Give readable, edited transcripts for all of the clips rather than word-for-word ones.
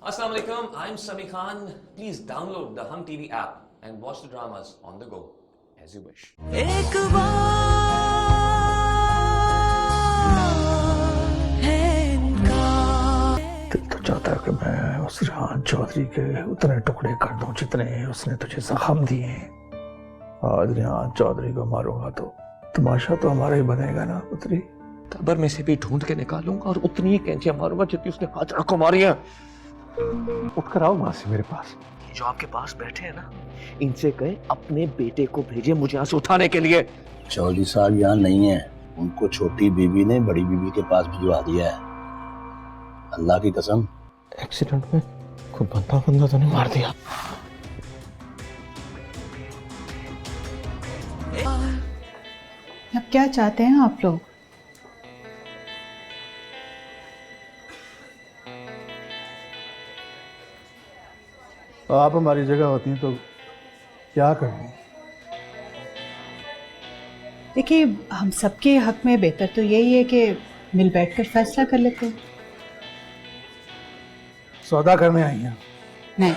Assalamu alaikum, I'm Sami Khan. Please download the Hum TV app and watch the dramas on the go as you wish. एक दिल तो चाहता है कि मैं उस रेहान चौधरी के उतने टुकड़े कर दूं जितने उसने तुझे जख्म दिए हैं। आज रेहान चौधरी को मारूंगा तो तमाशा तो हमारा ही बनेगा ना पुत्री। कब्र में से भी ढूंढ के निकालूंगा और उतनी ही कैंचियां मारूंगा जितनी उसने हाजरा को मारी है। उठ कर आओ वहां से मेरे पास। जो आपके पास बैठे हैं ना, इनसे कहे अपने बेटे को भेजे मुझे यहाँ से उठाने के लिए। चौधरी साहब यहाँ नहीं है, उनको छोटी बीबी ने बड़ी बीबी के पास भिजवा दिया है। अल्लाह की कसम। एक्सीडेंट में कोई बंदा तो नहीं मार दिया? अब क्या चाहते हैं आप लोग? आप हमारी जगह होती हैं तो क्या करनी? देखिए, हम सबके हक में बेहतर तो यही है कि मिल बैठकर फैसला कर लेते हैं। सौदा करने आई हैं? नहीं,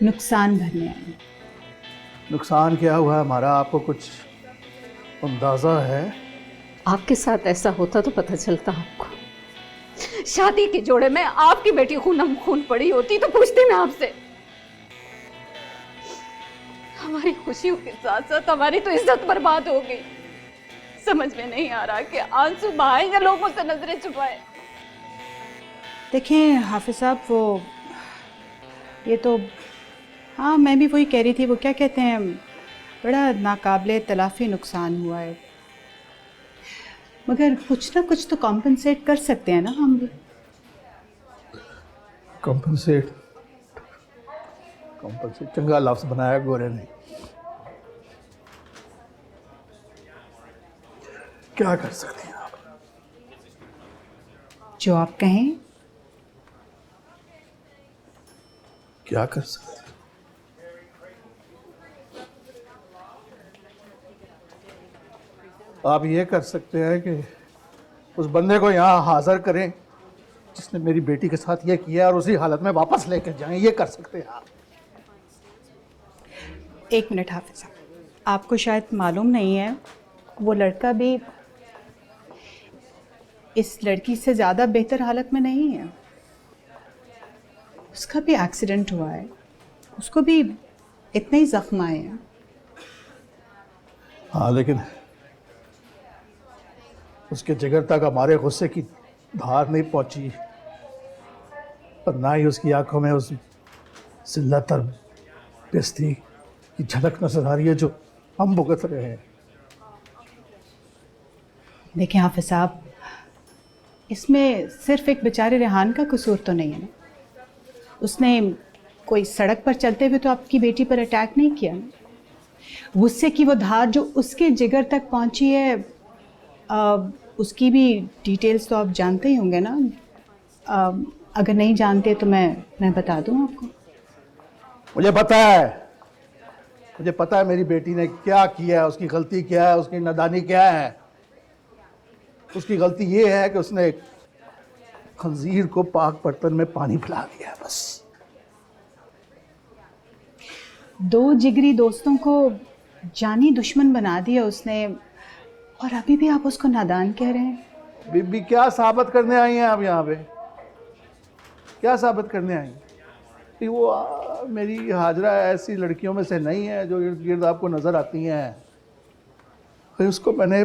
नुकसान भरने आई हैं। नुकसान क्या हुआ है हमारा, आपको कुछ अंदाजा है? आपके साथ ऐसा होता तो पता चलता आपको। शादी के जोड़े में आपकी बेटी खूनम खून पड़ी होती तो पूछती मैं आपसे। हमारी खुशियों के साथ साथ हमारी तो इज्जत बर्बाद हो गई। समझ में नहीं आ रहा कि आंसू बहाए या लोगों से नजरें छुपाए। देखिए हाफिज साहब, वो ये तो हाँ, मैं भी वही कह रही थी। वो क्या कहते हैं, बड़ा नाकाबिले तलाफी नुकसान हुआ है, मगर कुछ ना कुछ तो कॉम्पनसेट कर सकते हैं ना हम भी। कॉम्पनसेट चंगा लफ्ज बनाया गोरे ने। क्या कर सकते हैं आप? जो आप कहें। क्या कर सकते हैं? आप ये कर सकते हैं कि उस बंदे को यहाँ हाजिर करें जिसने मेरी बेटी के साथ ये किया और उसी हालत में वापस लेकर जाएं। ये कर सकते हैं आप। एक मिनट हाफिज साहब, आपको शायद मालूम नहीं है, वो लड़का भी इस लड़की से ज़्यादा बेहतर हालत में नहीं है। उसका भी एक्सीडेंट हुआ है, उसको भी इतने ही जख्म आए हैं। हाँ, लेकिन उसके जिगर तक हमारे गुस्से की धार नहीं पहुंची और ना ही उसकी आंखों में उस जिल्लत और बेइज्जती की झलक नजर आ रही है जो हम भुगत रहे हैं। देखिए हाफिज साहब, इसमें सिर्फ एक बेचारे रेहान का कसूर तो नहीं है ना। उसने कोई सड़क पर चलते हुए तो आपकी बेटी पर अटैक नहीं किया ना। गुस्से की वो धार जो उसके जिगर तक पहुंची है, उसकी भी डिटेल्स तो आप जानते ही होंगे ना। अगर नहीं जानते तो मैं बता दूं आपको। मुझे पता है मेरी बेटी ने क्या किया है, उसकी गलती क्या है, उसकी नादानी क्या है। उसकी गलती ये है कि उसने खंजीर को पाक बर्तन में पानी पिला दिया, बस। दो जिगरी दोस्तों को जानी दुश्मन बना दिया उसने, और अभी भी आप उसको नादान कह रहे हैं। बीबी, क्या साबित करने आई हैं आप यहाँ पे? क्या साबित करने आई हैं कि वो मेरी हाजरा ऐसी लड़कियों में से नहीं है जो इर्द गिर्द आपको नज़र आती हैं। फिर उसको मैंने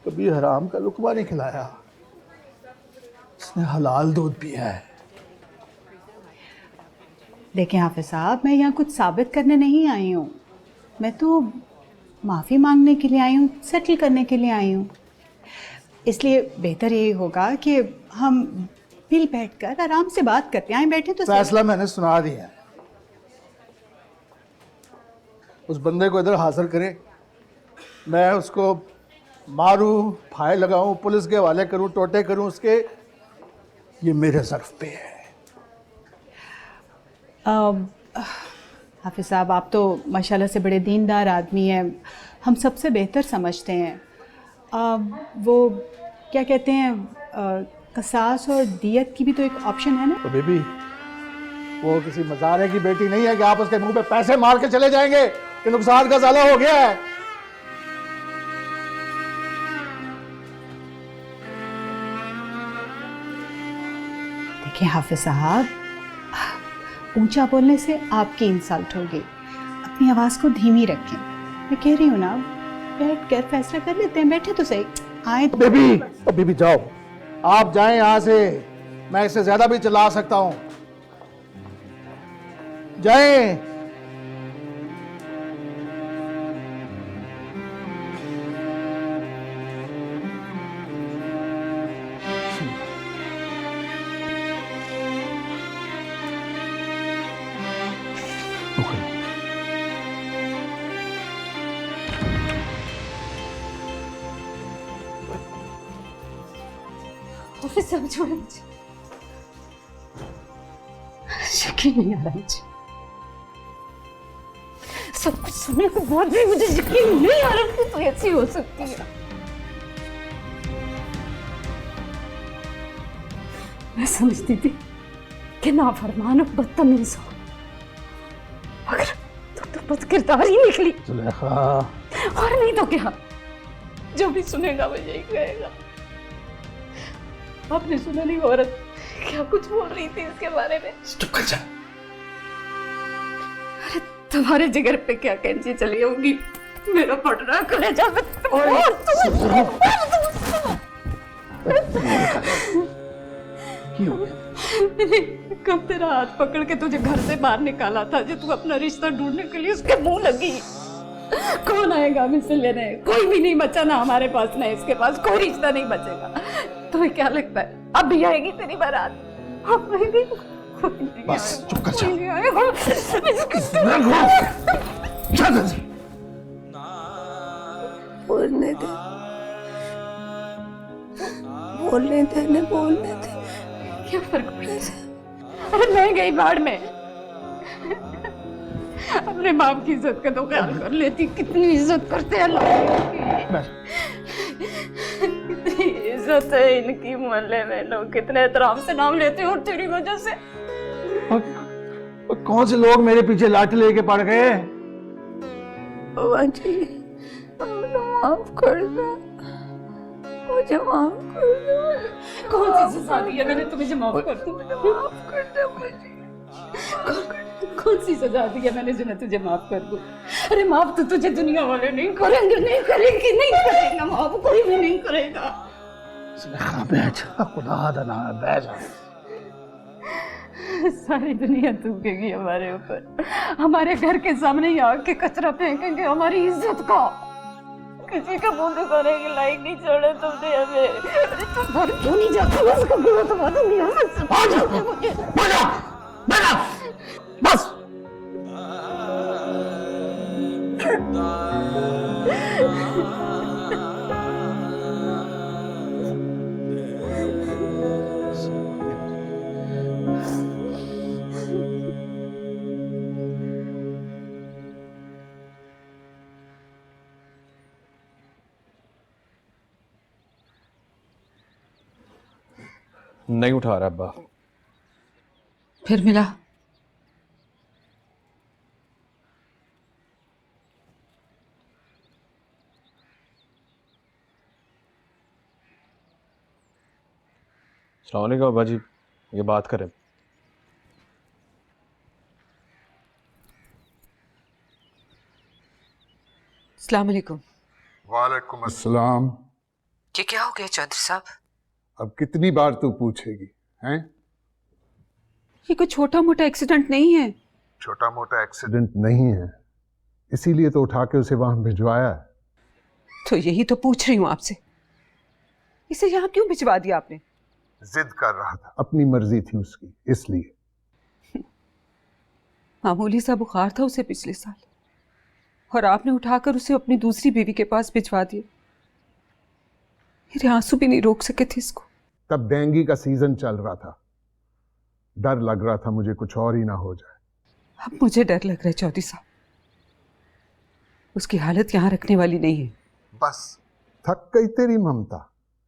कभी हराम का लुकमा नहीं खिलाया, उसने हलाल दूध पिया है। देखें हाफिज साहब, मैं यहाँ कुछ साबित करने नहीं आई हूँ। मैं तो माफ़ी मांगने के लिए आई हूँ, सेटल करने के लिए आई हूँ। इसलिए बेहतर यही होगा कि हम मिल बैठकर आराम से बात करते हैं। बैठे तो फैसला मैंने सुना दिया है। उस बंदे को इधर हाजिर करें, मैं उसको मारूं, फाइल लगाऊं, पुलिस के हवाले करूं, टोटे करूं उसके, ये मेरे ज़र्फ पे है। हाफिज साहब, आप तो माशाल्लाह से बड़े दीनदार आदमी हैं, हम सबसे बेहतर समझते हैं। वो क्या कहते हैं, कसास और दियत की भी तो एक ऑप्शन है ना। तो बेबी, वो किसी मजारे की बेटी नहीं है कि आप उसके मुंह पे पैसे मार के चले जाएंगे कि नुकसान का ज़्यादा हो गया है। देखिए हाफिज साहब, ऊंचा बोलने से आपकी इंसल्ट होगी। अपनी आवाज़ को धीमी रखें। मैं कह रही हूँ ना, बैठ कर फैसला कर लेते हैं। बैठे तो सही। आए तो बेबी जाओ, आप जाएं यहाँ से। मैं इससे ज्यादा भी चला सकता हूँ। जाएं। ऑफिस से छोड़े मुझे, यकीन नहीं आ रहा मुझे। सब कुछ सुनने के बाद भी मुझे यकीन नहीं आ रहा कि तू ऐसी हो सकती है। मैं समझती थी कि नाफरमान और बदतमीज हो, मगर तू तो बदकिरदार ही निकली। जुलेखा, और नहीं तो क्या, जो भी सुनेगा वो यही कहेगा। आपने सुना नहीं औरत क्या कुछ बोल रही थी इसके बारे में? चुप कर जा। अरे तुम्हारे जिगर पे क्या कैंची चली होगी, मेरा फट रहा कलेजा में। मैंने कब तेरा हाथ पकड़ के तुझे घर से बाहर निकाला था जो तू अपना रिश्ता ढूंढने के लिए उसके मुंह लगी। कौन आएगा हमसे लेने? कोई भी नहीं बचा, ना हमारे पास ना इसके पास, कोई रिश्ता नहीं बचेगा। तुम्हें क्या लगता है अब भी आएगी तेरी बारात? अब आएगी? बस चुप कर जा। बोलने दे, बोलने दे, ने बोलने दे, क्या फर्क पड़ता? अरे मैं गई बाढ़ में, अपने बाप की इज्जत का तो ख्याल कर लेती। कितनी इज्जत करते हैं लोग, कितनी इज्जत है इनकी मोहल्ले में। लोग कितने एहतराम से नाम लेते हैं और तेरी वजह से। कौन से लोग मेरे पीछे लाठी लेके पड़ गए? जी माफ कर दो मुझे, माफ कर दो। कौन सी सजा दी है मैंने तुम्हें जो माफ कर दूं? माफ कर दो मुझे। कौन सी सजा दी है मैंने जो मैं तुझे माफ कर दूं? अरे माफ तो तुझे दुनिया वाले नहीं करेंगे, नहीं करेंगे, नहीं करेगा माफ, कोई भी नहीं करेगा। खुदा दना बैठ। सारी दुनिया थूकेगी हमारे ऊपर, हमारे घर के सामने ही आके कचरा फेंकेंगे हमारी इज्जत का। किसी का मुंह दिखाने के लायक नहीं छोड़ा तुमने हमें। अरे तुम घर क्यों नहीं जाते? उसको बुरा तो बात नहीं बस नहीं उठा रहा अब्बा। फिर मिला? अस्सलाम वालेकुम अब्बा जी, ये बात करें। अस्सलाम वालेकुम। वालेकुम अस्सलाम। ये क्या हो गया चौधरी साहब? अब कितनी बार तू पूछेगी हैं? ये कोई छोटा मोटा एक्सीडेंट नहीं है। छोटा मोटा एक्सीडेंट नहीं है, इसीलिए तो उठा के उसे वहां भिजवाया है। तो यही तो पूछ रही हूँ आपसे, इसे यहाँ क्यों भिजवा दिया आपने? जिद कर रहा था, अपनी मर्जी थी उसकी, इसलिए। मामूली सा बुखार था उसे पिछले साल, और आपने उठाकर उसे अपनी दूसरी बीवी के पास भिजवा दिया। मेरे आंसू भी नहीं रोक सके थे इसको। तब डेंगू का सीजन चल रहा था, डर लग रहा था मुझे कुछ और ही ना हो जाए। अब मुझे डर लग रहा है चौधरी साहब, उसकी हालत यहाँ रखने वाली नहीं है। बस थक गई तेरी ममता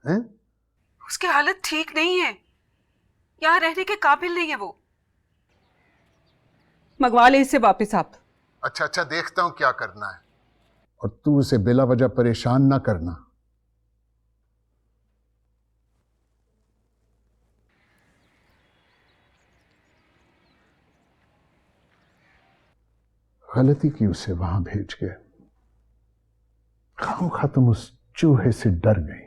हैं? उसकी हालत ठीक नहीं है, यहाँ रहने के काबिल नहीं है वो। मंगवा ले इसे वापस आप। अच्छा अच्छा, देखता हूं क्या करना है। और तू उसे बिला वजह परेशान ना करना। गलती की उसे वहां भेज के खामखा तुम उस चूहे से डर गई।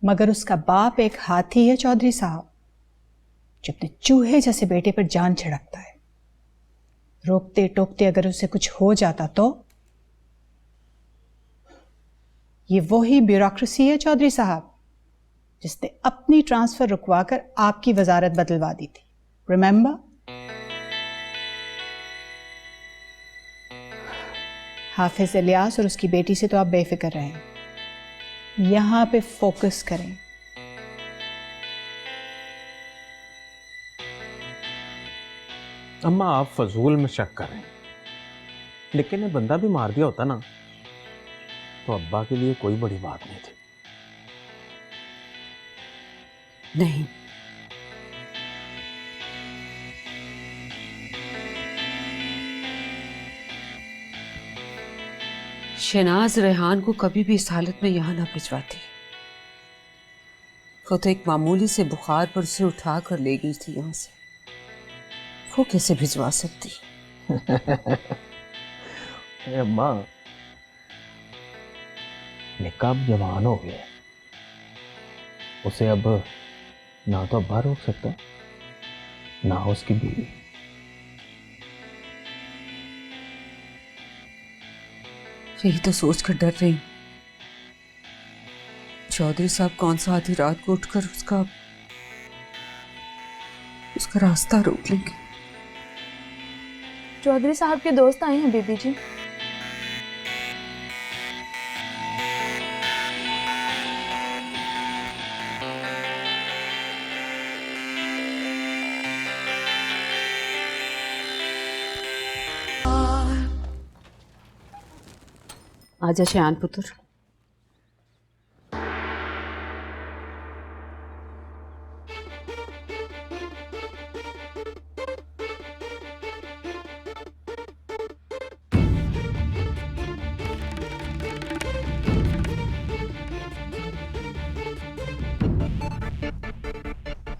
मगर उसका बाप एक हाथी है चौधरी साहब, जो अपने चूहे जैसे बेटे पर जान छिड़कता है। रोकते टोकते अगर उसे कुछ हो जाता तो? ये वही ब्यूरोक्रेसी है चौधरी साहब जिसने अपनी ट्रांसफर रुकवाकर आपकी वजारत बदलवा दी थी। रिमेंबर? हाफिज इलियास और उसकी बेटी से तो आप बेफिक्र रहें, यहां पे फोकस करें। अम्मा आप फजूल में शक कर रहे हैं, लेकिन ये बंदा भी मार दिया होता ना तो अब्बा के लिए कोई बड़ी बात नहीं थी। नहीं, शहनाज रेहान को कभी भी इस हालत में यहां ना भिजवाती। वो तो एक मामूली से बुखार पर उसे उठा कर ले गई थी यहां से, वो कैसे भिजवा सकती? अम्मा निका अब जवान हो गया, उसे अब ना तो अब्बा रोक सकता ना उसकी बीवी। यही तो सोच कर डर रही। चौधरी साहब कौन सा आधी रात को उठकर उसका रास्ता रोक लेंगे। चौधरी साहब के दोस्त आए हैं बीबी जी। आजा शयान पुत्र।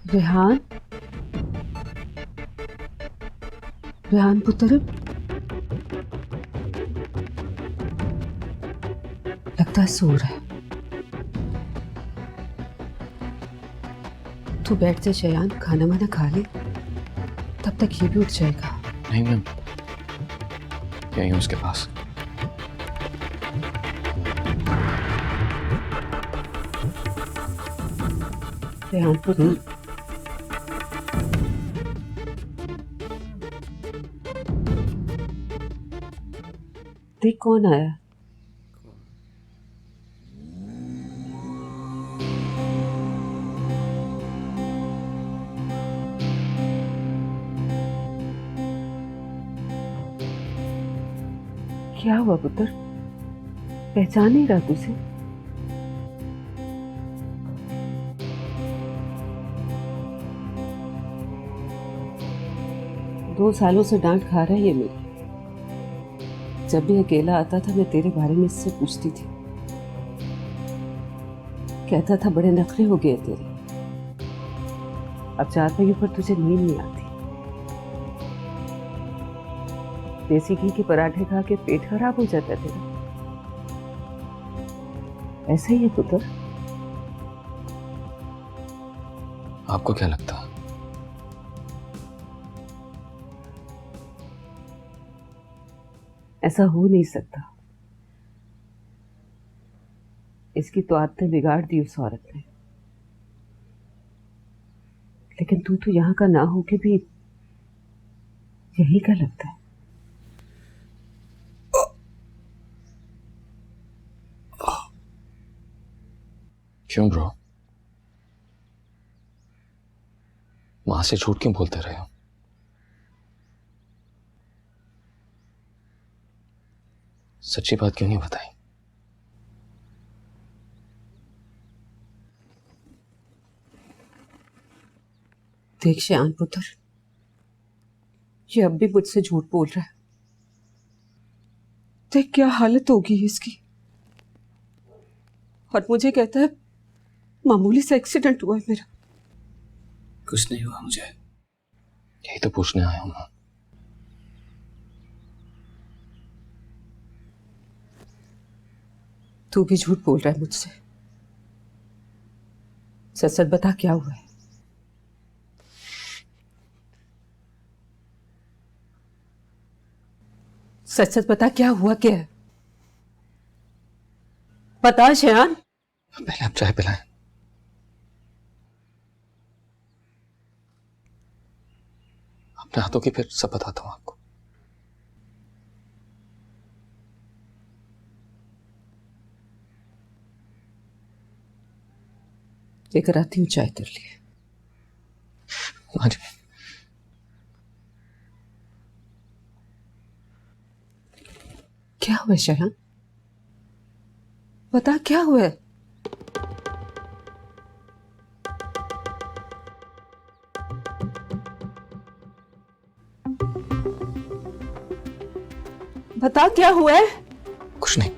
रेहान, रेहान पुत्र, लगता है सो रहा है। तू बैठ जा शयान, खाना वाना खा ले, तब तक ये भी उठ जाएगा। नहीं मैम, यहीं हूं उसके पास। रेहान पुत्र, देख कौन आया। क्या हुआ पुत्र, पहचान नहीं रहा तुझे? दो सालों से डांट खा रहा है ये मेरी। जब भी अकेला आता था मैं तेरे बारे में इससे पूछती थी, कहता था बड़े नखरे हो गए तेरे। अब चारपाई पर तुझे नींद नहीं आती। देसी घी के पराठे खा के पेट खराब हो जाता है तेरा। ऐसा ही है पुत्र। आपको क्या लगता? ऐसा हो नहीं सकता। इसकी तो आदतें बिगाड़ दी उस औरत ने। लेकिन तू तो यहाँ का ना होके भी यही का लगता है। क्यों ब्रो? मां से झूठ क्यों बोलते रहे हो? सच्ची बात क्यों नहीं बताई? देख शयान पुत्र, ये अब भी मुझसे झूठ बोल रहा है। देख क्या हालत होगी इसकी, और मुझे कहता है मामूली सा एक्सीडेंट हुआ है मेरा। कुछ नहीं हुआ मुझे, यही तो पूछने आया हूं मैं। तू भी झूठ बोल रहा है मुझसे। सच सच बता क्या हुआ है। सच सच बता क्या हुआ क्या है। बता शयान। पहले आप चाय पिलाएं। अपने हाथों की फिर सब बताता हूं आपको। लेकर आती हूँ चाय तेरे लिए। हाँ जी। क्या हुआ शयान, बता क्या हुआ है। बता क्या हुआ है। कुछ नहीं।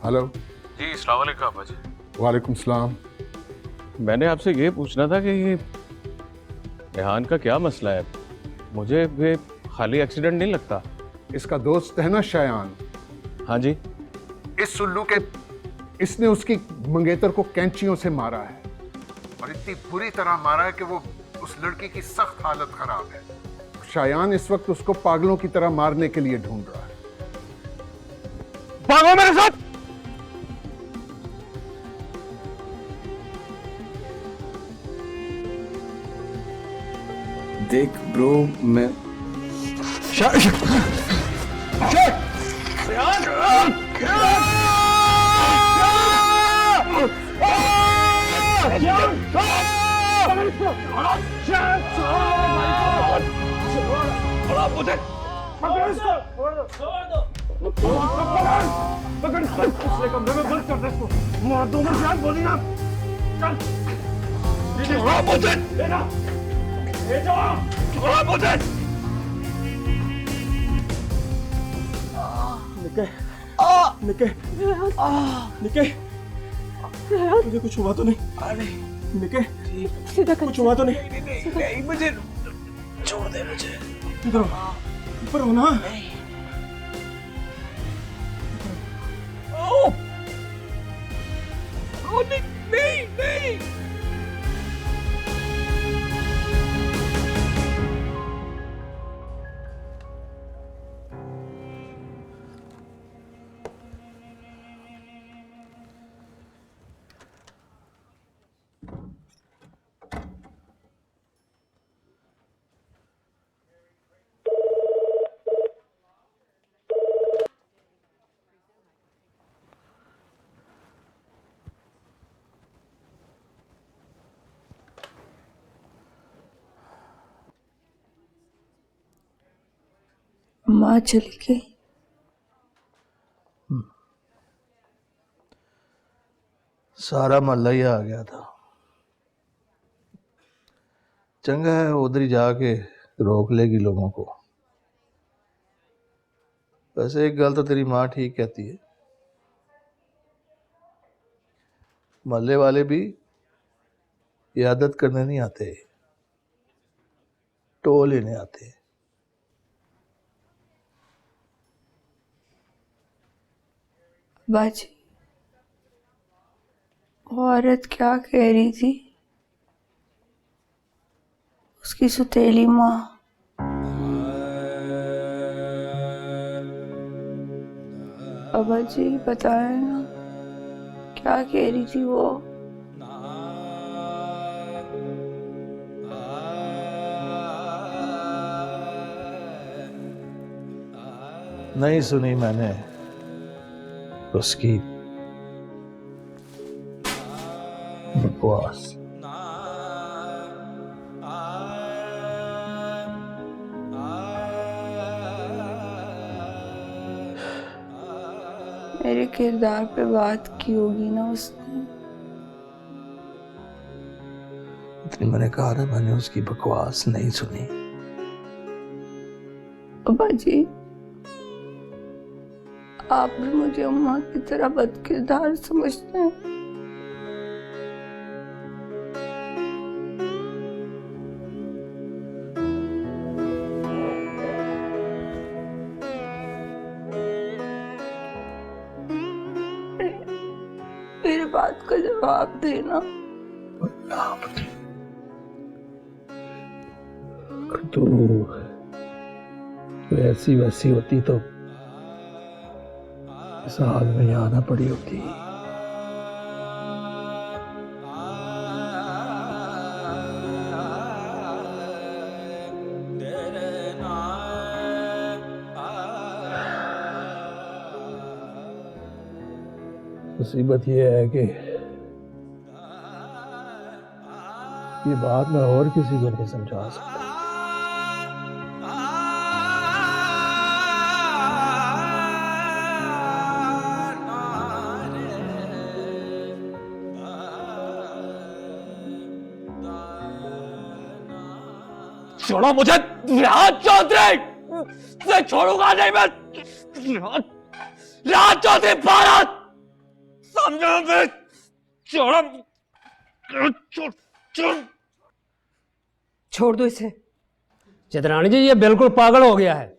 हेलो जी, अस्सलाम वालेकुम अब्बा जी। वालेकुम सलाम। मैंने आपसे ये पूछना था कि ये रेहान का क्या मसला है। मुझे ये खाली एक्सीडेंट नहीं लगता। इसका दोस्त है ना शयान। हाँ जी। इस सुल्लू के इसने उसकी मंगेतर को कैंचियों से मारा है, और इतनी बुरी तरह मारा है कि वो उस लड़की की सख्त हालत खराब है। शयान इस वक्त उसको पागलों की तरह मारने के लिए ढूंढ रहा है। भागो मेरे साथ। देख ब्रो, मैं मुझे कुछ हुआ तो नहीं? अरे निके, कुछ हुआ तो नहीं? नहीं मुझे छोड़ दे, मुझे इधर ऊपर हो ना। नहीं नहीं। माँ चली गई। सारा मोहल्ला ही आ गया था। चंगा है उधर ही जाके रोक लेगी लोगों को। वैसे एक गल तो तेरी माँ ठीक कहती है, मोहल्ले वाले भी इयादत करने नहीं आते, टो लेने आते। बाजी, वो औरत क्या कह रही थी? उसकी सुतेली माँ अब्बा जी बताए ना, क्या कह रही थी वो? नहीं सुनी मैंने उसकी बकवास। मेरे किरदार पे बात की होगी ना उसने। इतनी मैंने कहा ना, मैंने उसकी बकवास नहीं सुनी। अब्बा जी, आप भी मुझे अम्मा की तरह बदकिरदार समझते हैं? मेरी बात का जवाब देना। तू ऐसी वैसी होती तो इस हाल में आना पड़ी होती। मुसीबत यह है कि ये बात मैं और किसी को नहीं समझा सकता। छोड़ो मुझे राहत चौधरी, मैं छोड़ूंगा नहीं। मैं राहत चौधरी भारत, समझो। मैं छोड़ो, छोड़ दो इसे। चित्राणी जी, ये बिल्कुल पागल हो गया है।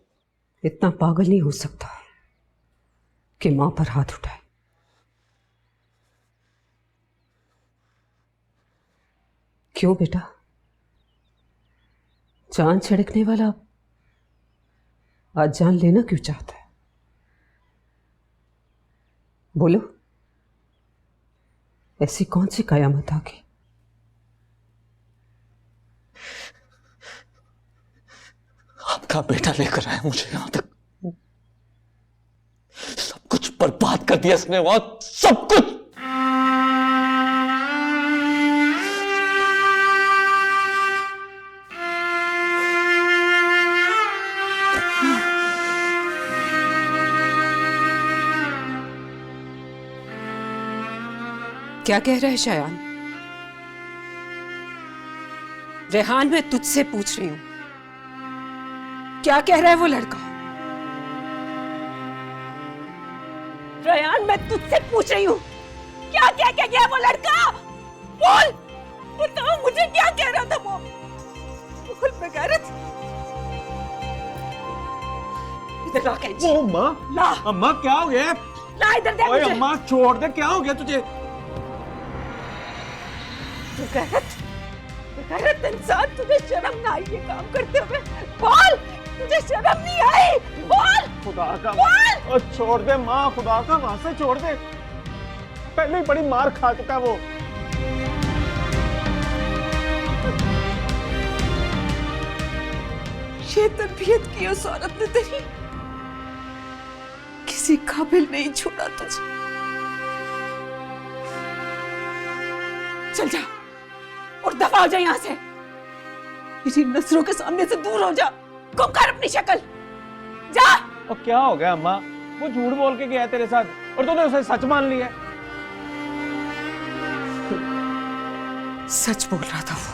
इतना पागल नहीं हो सकता कि मां पर हाथ उठाए। क्यों बेटा, जान छिड़कने वाला आज जान लेना क्यों चाहता है? बोलो, ऐसी कौन सी कयामत आ गई? आपका बेटा लेकर आया मुझे यहां तक, सब कुछ बर्बाद कर दिया इसने, वहां सब कुछ। क्या कह रहा है शायान? रेहान, मैं तुझसे पूछ रही हूं, क्या कह रहा है वो लड़का? रेहान, मैं तुझसे पूछ रही हूं, क्या क्या कह गया वो लड़का? बोल, बताओ मुझे, क्या कह रहा था वो? बोल बेगैरत। इधर ला कैंची। अम्मा, ला। अम्मा क्या हो गया? ला इधर दे मुझे। अम्मा छोड़ दे, क्या हो गया तुझे? बेगैरत इंसान, तुझे शर्म ना आई ये काम करते हुए? बोल, तुझे शर्म नहीं आई? बोल, खुदा का बोल। और छोड़ दे माँ, खुदा का वहां से छोड़ दे। पहले ही बड़ी मार खा चुका है वो। ये तरबियत की उस औरत ने तेरी किसी काबिल नहीं छोड़ा तुझे। चल जा और दफा हो जा यहाँ से। मेरी नजरों के सामने से दूर हो जा। गुम कर अपनी शक्ल, जा। और क्या हो गया अम्मा? वो झूठ बोल के गया तेरे साथ और तूने उसे सच मान लिया। सच बोल रहा था वो।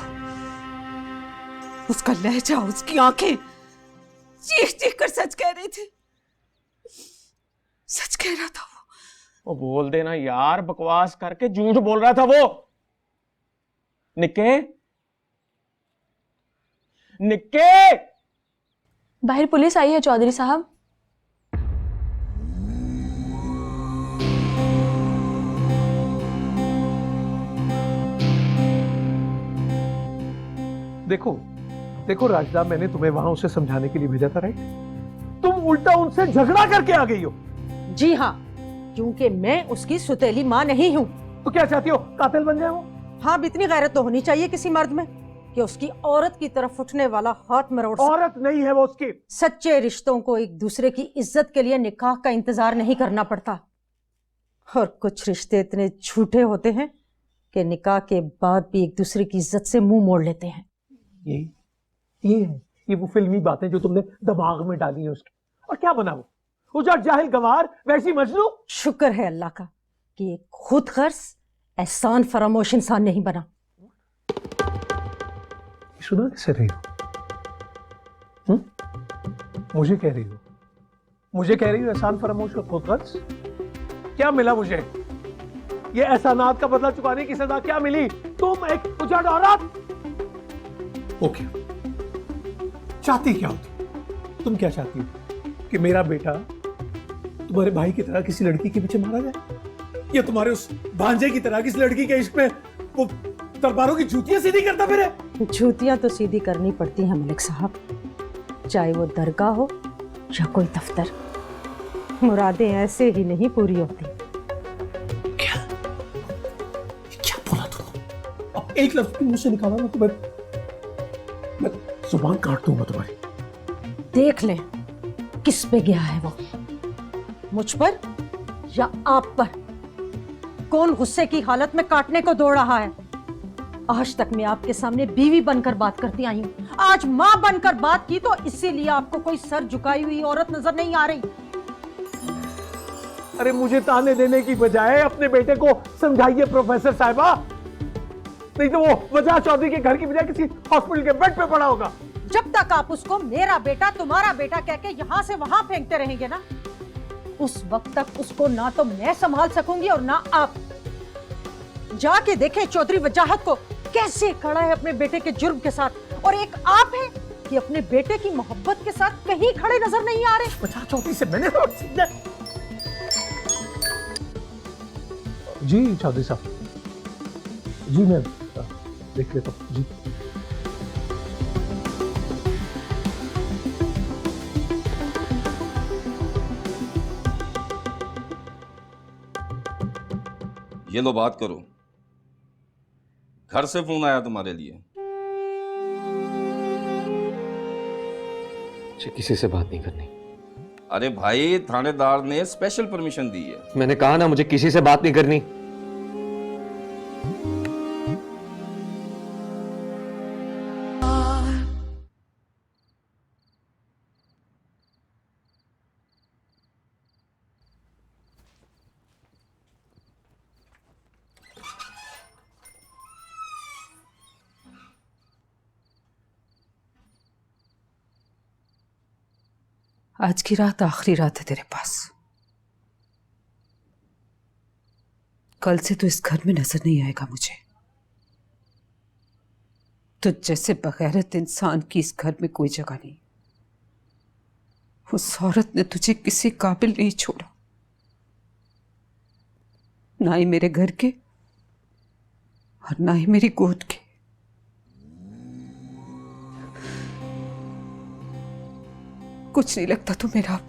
उसका लहजा, उसकी आंखें चीख चीख कर सच कह रही थी। सच कह रहा था वो बोल देना यार, बकवास करके झूठ बोल रहा था वो। निक्के, निक्के, बाहर पुलिस आई है चौधरी साहब। देखो देखो राजदा, मैंने तुम्हें वहां उसे समझाने के लिए भेजा था, राइट? तुम उल्टा उनसे झगड़ा करके आ गई हो। जी हाँ, क्योंकि मैं उसकी सुतेली माँ नहीं हूँ। तो क्या चाहती हो, कातिल बन जाए वो? हाँ, इतनी गैरत तो होनी चाहिए किसी मर्द में कि उसकी औरत की तरफ उठने वाला हाथ मरोड़ सके। औरत नहीं है वो उसकी। सच्चे रिश्तों को एक दूसरे की इज्जत के लिए निकाह का इंतजार नहीं करना पड़ता, और कुछ रिश्ते इतने झूठे होते हैं कि निकाह के बाद भी एक दूसरे की इज्जत से मुंह मोड़ लेते हैं। ये वो फिल्मी बातें जो तुमने दिमाग में डाली है उसकी। और क्या बना वो उजड़ जाहिल गंवार, वैसी मजनू। शुक्र है अल्लाह का कि एक खुद गर्ज एहसान फरामोश इंसान नहीं बना। सुना कैसे रही हो? मुझे कह रही हो, मुझे कह रही हो एहसान फरामोश और खुद गर्ज? क्या मिला मुझे? ये एहसानात का बदला चुकाने की सजा क्या मिली? तुम एक उजड़ औरत। ओके, चाहती क्या होती? तुम क्या चाहती हो कि मेरा बेटा तुम्हारे भाई की तरह किसी लड़की के पीछे मारा जाए, या तुम्हारे उस भांजे की तरह किसी लड़की के इश्क में वो दरबारों की जूतियां सीधी करता फिरे? जूतियां तो सीधी करनी पड़ती हैं मलिक साहब, चाहे वो दरगाह हो या कोई दफ्तर। मुरादें ऐसे ही नहीं पूरी होती। क्या बोला तुम? अब एक लफ्ज भी मुंह से निकाला ना तो मैं जुबान काट दूंगा तुम्हारी। देख ले किस पे गया है वो, मुझ पर या आप पर? कौन गुस्से की हालत में काटने को दौड़ रहा है? आज तक मैं आपके सामने बीवी बनकर बात करती आई हूं, आज मां बनकर बात की तो इसीलिए आपको कोई सर झुकाई हुई औरत नजर नहीं आ रही। अरे मुझे ताने देने की बजाय अपने बेटे को समझाइए प्रोफेसर साहिबा, नहीं तो वो वजह चौधरी के घर की बजाय किसी हॉस्पिटल के बेड पे पड़ा होगा। जब तक आप उसको मेरा बेटा तुम्हारा बेटा कह के यहां से वहां फेंकते रहेंगे ना, उस वक्त तक उसको ना तो मैं संभाल सकूंगी और ना आप। जाके देखें चौधरी वजाहत को कैसे खड़ा है अपने बेटे के जुर्म के साथ, और एक आप है कि अपने बेटे की मोहब्बत के साथ कहीं खड़े नजर नहीं आ रहे। वजाहत चौधरी से मैंने जी चौधरी साहब, जी मैं देख लेता हूँ जी। ये लो बात करो। घर से फोन आया तुम्हारे लिए? मुझे किसी से बात नहीं करनी। अरे भाई, थानेदार ने स्पेशल परमिशन दी है। मैंने कहा ना मुझे किसी से बात नहीं करनी। आज की रात आखिरी रात है तेरे पास। कल से तो इस घर में नजर नहीं आएगा मुझे। तो जैसे बगैरत इंसान की इस घर में कोई जगह नहीं। उस औरत ने तुझे किसी काबिल नहीं छोड़ा, ना ही मेरे घर के और ना ही मेरी गोद के। कुछ नहीं लगता तू मेरा अब।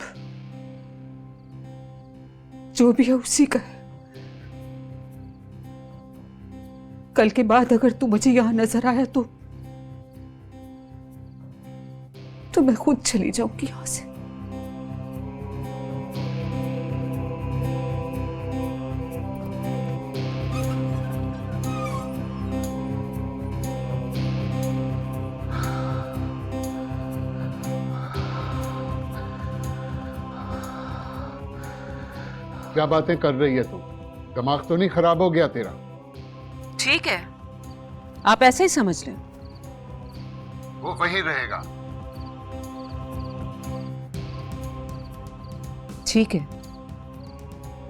जो भी है उसी का है। कल के बाद अगर तू मुझे यहां नजर आया तो मैं खुद चली जाऊंगी यहां से। क्या बातें कर रही है तू? दिमाग तो नहीं खराब हो गया तेरा? ठीक है, आप ऐसे ही समझ लें। वो वहीं रहेगा। ठीक है,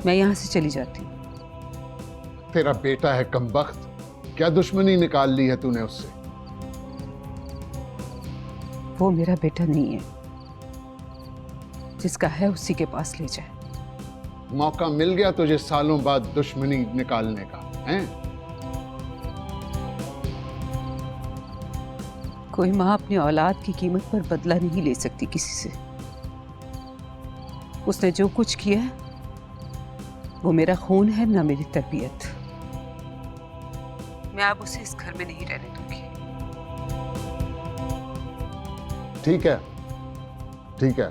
मैं यहां से चली जाती हूं। तेरा बेटा है कमबख्त, क्या दुश्मनी निकाल ली है तूने उससे? वो मेरा बेटा नहीं है। जिसका है उसी के पास ले जाए। मौका मिल गया तुझे सालों बाद दुश्मनी निकालने का, हैं? कोई माँ अपनी औलाद की कीमत पर बदला नहीं ले सकती किसी से। उसने जो कुछ किया है वो मेरा खून है ना मेरी तरबियत। मैं अब उसे इस घर में नहीं रहने दूंगी। ठीक है, ठीक है,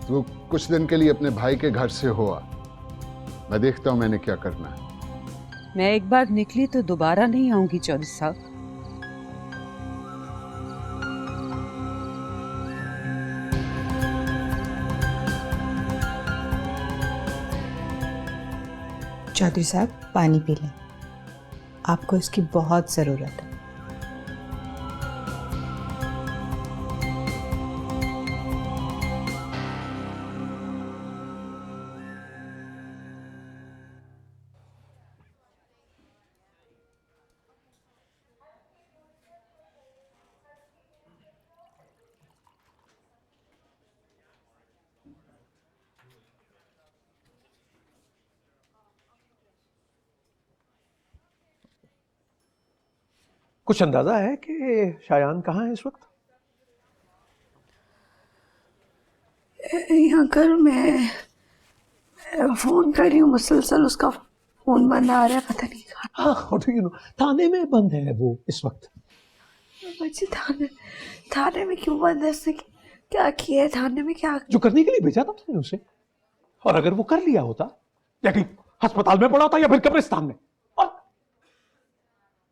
तो कुछ दिन के लिए अपने भाई के घर से हो आ। मैं देखता हूं मैंने क्या करना है। मैं एक बार निकली तो दोबारा नहीं आऊंगी चौधरी साहब। चौधरी साहब पानी पी लें, आपको इसकी बहुत ज़रूरत है। कुछ अंदाजा है कि शायान कहाँ है इस वक्त? यहाँ कर मैं फोन कर रही हूँ मुसलसल, उसका फोन बंद आ रहा है, पता नहीं कहाँ। हाँ, थाने में बंद है वो इस वक्त। बच्चे थाने में क्यों बंद है? उसने क्या किया है थाने में? क्या जो करने के लिए भेजा था तुमने उसे, और अगर वो कर लिया होता या कहीं अस्पताल में पड़ा होता या फिर कब्रिस्तान में। और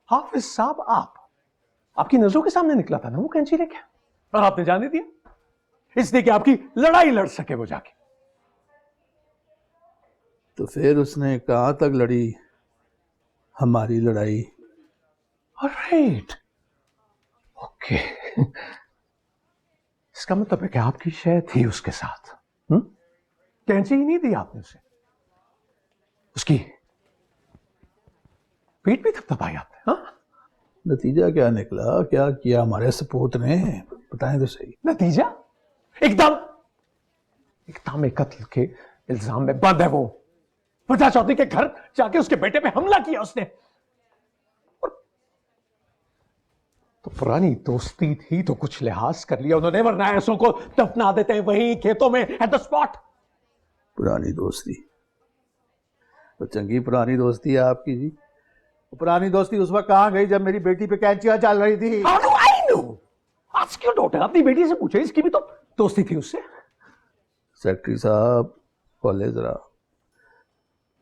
हाफिज साहब आपकी नजरों के सामने निकला था ना वो कैंची लेके, और आपने जाने दिया इसलिए कि आपकी लड़ाई लड़ सके वो जाके। तो फिर उसने कहां तक लड़ी हमारी लड़ाई? Right, okay. इसका मतलब है कि आपकी शय थी उसके साथ। कैंची ही नहीं दी आपने उसे, उसकी पीठ भी थपथपाई आपने। हाँ, नतीजा क्या निकला? क्या किया हमारे सपूत ने? बताएं तो सही। नतीजा एकदम एक कत्ल के इल्जाम में बंद है वो। प्रजा चौधरी के घर जाके उसके बेटे पे हमला किया उसने। तो पुरानी दोस्ती थी तो कुछ लिहाज कर लिया उन्होंने, वरना ऐसों को दफना देते हैं वहीं खेतों में एट द स्पॉट। पुरानी दोस्ती तो चंगी पुरानी दोस्ती है आपकी जी। पुरानी दोस्ती उस वक्त कहां गई जब मेरी बेटी पे कैंचियां चल रही थी? How do I know? आज क्यों डॉक्टर अपनी बेटी से पूछे, इसकी भी तो दोस्ती थी उससे। सेक्रेटरी साहब बोले जरा,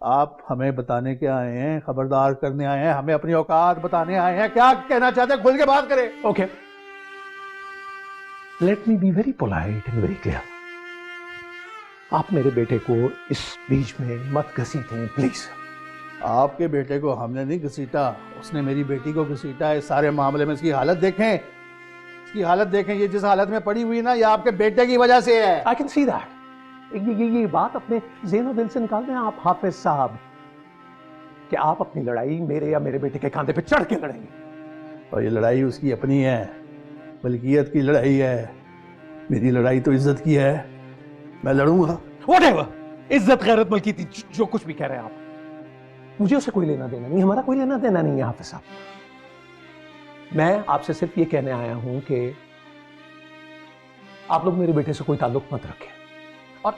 आप हमें बताने के आए हैं, खबरदार करने आए हैं, हमें अपनी औकात बताने आए हैं? क्या कहना चाहते हैं? खुल के बात करें। Okay, let me be very polite and very clear. आप मेरे बेटे को इस बीच में मत घसीटें प्लीज। आपके बेटे को हमने नहीं घसीटा, उसने मेरी बेटी को घसीटा है। इस सारे मामले में इसकी हालत देखें, इसकी हालत देखें। ये जिस हालत में पड़ी हुई है ना, ये आपके बेटे की वजह से है। I can see that. ये बात अपने ज़हन दिल से निकाल दें आप हाफिज साहब, कि आप अपनी लड़ाई मेरे या मेरे बेटे के कंधे पे चढ़ के लड़ेंगे। और ये लड़ाई उसकी अपनी है, मलकियत की लड़ाई है। मेरी लड़ाई तो इज्जत की है, मैं लड़ूंगा। Whatever, इज्जत गैरत मलकी, जो कुछ भी कह रहे हैं आप, मुझे उससे कोई लेना देना नहीं, हमारा कोई लेना देना नहीं है हाफिज साहब। मैं आपसे सिर्फ ये कहने आया हूं कि आप लोग मेरे बेटे से कोई ताल्लुक मत रखें, और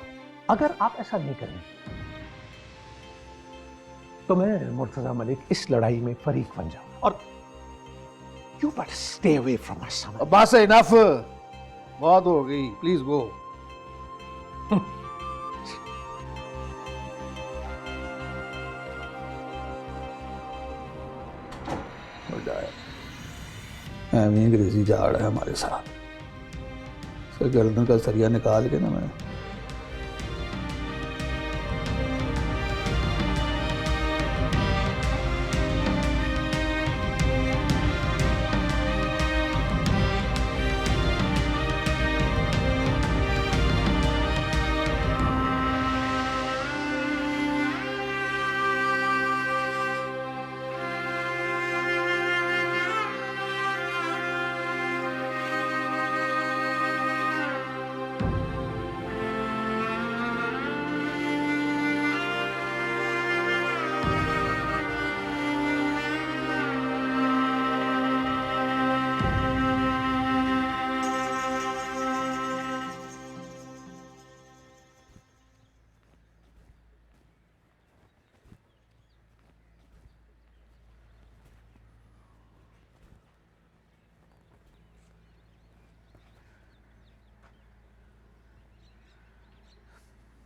अगर आप ऐसा नहीं करें तो मैं मुर्तजा मलिक इस लड़ाई में फरीक बन जाऊं। और you but stay away from my son. बस इनफ, बहुत हो गई, प्लीज गो। अंग्रेजी जा रहा है हमारे साथ, इसका गर्दन का सरिया निकाल के ना मैं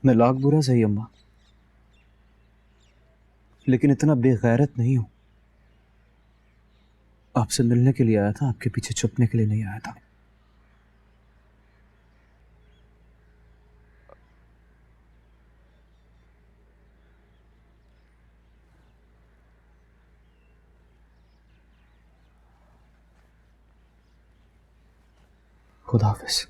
मैं लाख बुरा सही अम्मा, लेकिन इतना बेगैरत नहीं हूं। आपसे मिलने के लिए आया था, आपके पीछे छुपने के लिए नहीं आया था। खुदा हाफिज।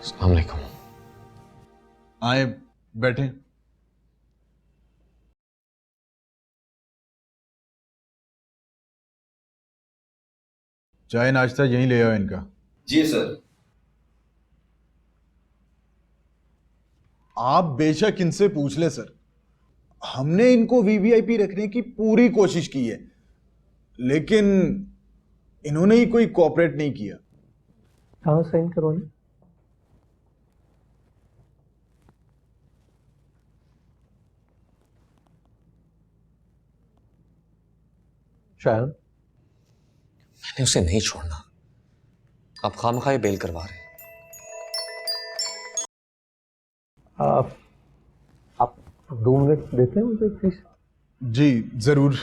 अस्सलाम वालेकुम। आए बैठे। चाय नाश्ता यहीं ले आओ इनका। जी सर। आप बेशक इनसे पूछ ले सर, हमने इनको वीवीआईपी रखने की पूरी कोशिश की है, लेकिन इन्होंने ही कोई कोऑपरेट नहीं किया। कहाँ साइन करवाने? शायद मैंने उसे नहीं छोड़ना। आप खामखाए बेल करवा रहे हैं। आप 2 मिनट देते हैं मुझे प्लीज? जी जरूर।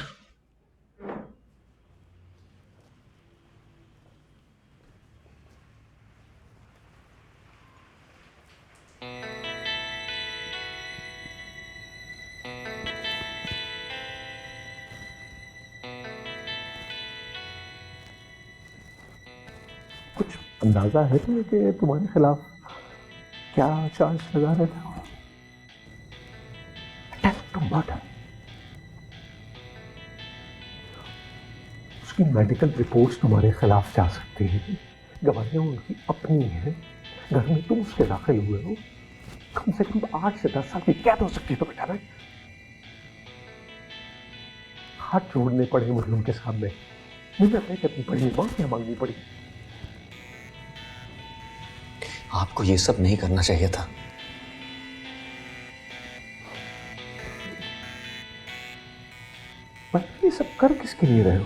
कुछ अंदाजा है तुम्हें कि तुम्हारे खिलाफ क्या चार्ज लगा रहे थे? Attack to murder. उसकी मेडिकल रिपोर्ट्स तुम्हारे खिलाफ जा सकती हैं, गवाहियां उनकी अपनी हैं, घर में तुम उसके दाखिल हुए हो, कम से कम 8 से 10 साल की कैद हो सकती है। तो बेटा हाथ जोड़ने पड़े मुझे उनके सामने, मिन्नतें करनी पड़ी, माफिया मांगनी पड़ी। आपको ये सब नहीं करना चाहिए था। पर ये सब कर किसके लिए रहे हो?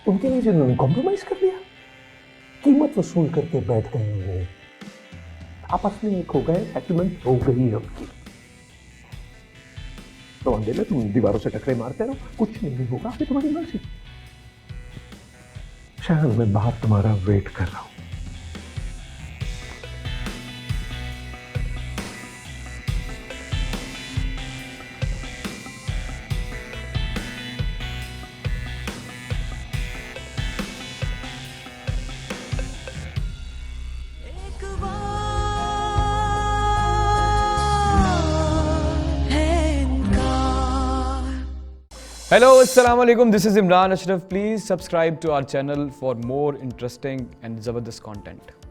उनके लिए जिन्होंने कॉम्प्रोमाइज कर लिया, कीमत वसूल करके बैठ गए वो, आपस में एक हो गए, सेटलमेंट हो गई है उनकी। तो अंधेरे में तुम दीवारों से टकरे मारते रहो, कुछ नहीं होगा, फिर तुम्हारी मर्जी। शायद मैं बाहर तुम्हारा वेट कर रहा हूं। Hello, Assalamu alaikum. This is Imran Ashraf. Please subscribe to our channel for more interesting and Zabardast content.